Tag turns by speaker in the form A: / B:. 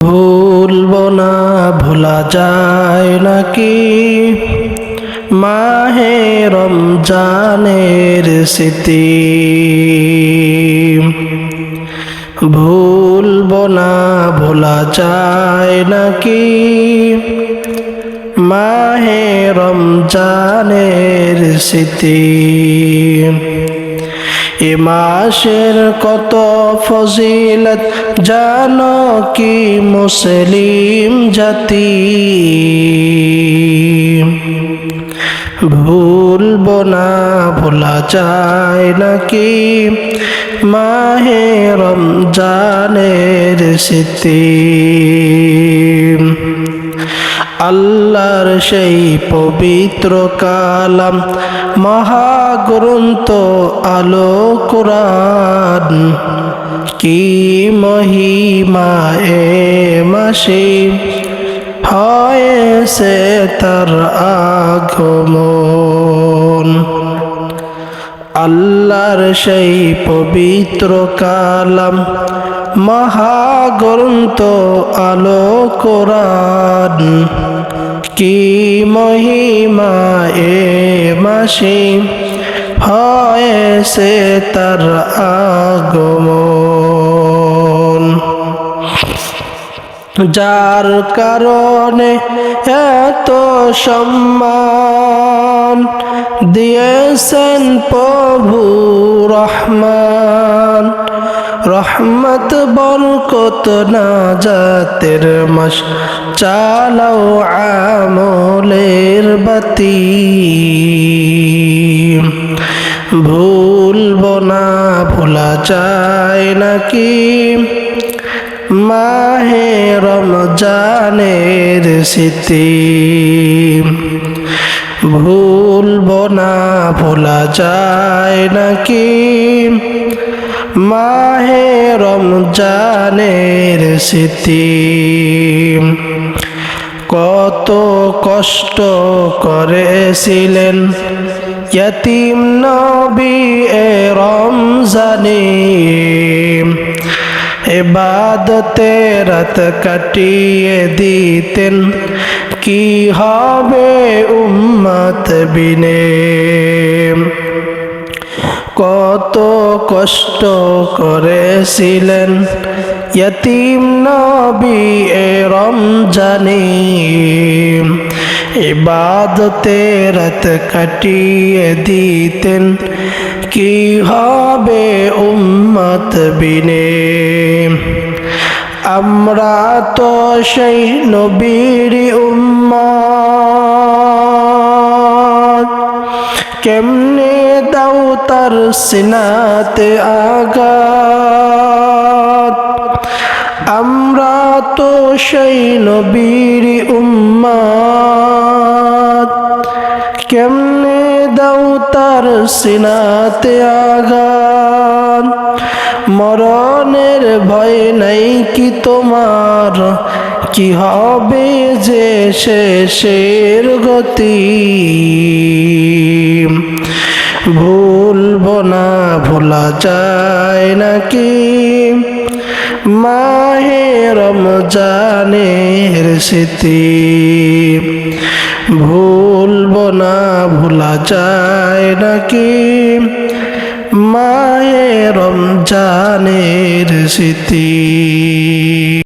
A: ভুলবো না, ভোলা যায় নাকি মাহে রমজানের স্মৃতি। ভুলবো না, ভোলা যায় নাকি মাহে রমজানের স্মৃতি। এ মাসের কত ফজিলত জানো কি মুসলিম জাতি। ভুলবো না, ভোলা যায় নাকি মাহে রমজানের স্মৃতি। আল্লাহর সেই পবিত্র কালাম মহাগ্রন্থ আলো কোরআন, কি মহিমা এ মাসে হয়েছে তার আগমন। আল্লাহর সেই পবিত্র কালাম মহাগ্রন্থ আলো কোরআন, কি মহিমা এ মাসে হয়েছে তার আগমন। যার কারণে এত সম্মান দিয়েছেন প্রভু রহমান। রহমত বরকত নাজাতের মাস, চালাও আমলের বাতি। ভুলবো না, ভোলা যায় নাকি মাহে রমজানের স্মৃতি। ভুলবো না, ভোলা যায় নাকি মাহে রমজানের স্মৃতি। কত কষ্ট করেছিলেন ইয়তীম নবী এ রমজানে, ইবাদতে রাত কাটিয়ে দিতেন, কি হবে উম্মত বিনে। কত কষ্ট করেছিলেন ইয়তীম নবী এ রমজানে, ইবাদতে রাত কাটিয়ে দিতেন, কি হবে উম্মত বিনে। আমরা তো সেই নবীর উম্মত, কেমনে দাও তার সিনাতে আঘাত। আমরা তো সেই নবীর উম্মত, কেমনে দাও তার সিনাতে আঘাত। মরণের ভয় নাই কি তোমার, কি হবে যে শেষের গতি। ভুলবো না, ভোলা যায় নাকি মাহে রমজানের স্মৃতি। ভুলবো না, ভোলা যায় নাকি মাহে রমজানের স্মৃতি।